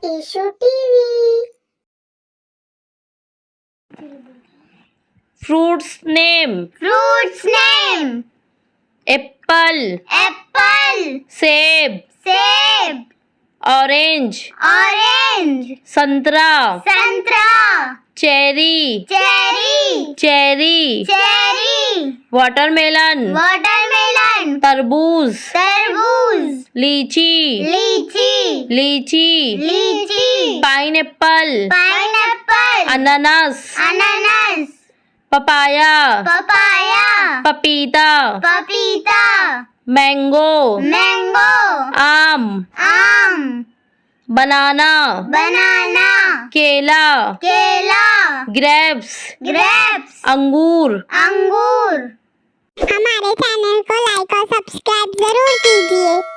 Eshu TV. Fruits name. Fruits name. Apple, Apple. सेब, Seb. orange, Orange. संतरा, Santra. Cherry, Cherry. Cherry, Cherry. Watermelon, Watermelon. तरबूज, Tarboos. लीची, Lychee. लीची, Lychee. Pineapple, Pineapple. अनानास, Ananas. Papaya, Papaya. पपीता, Papita. Mango, Mango. आम, Aam. बनाना, Banana. केला, Kela. Grapes, Grapes. अंगूर। अंगूर। हमारे चैनल को लाइक और सब्सक्राइब जरूर कीजिए।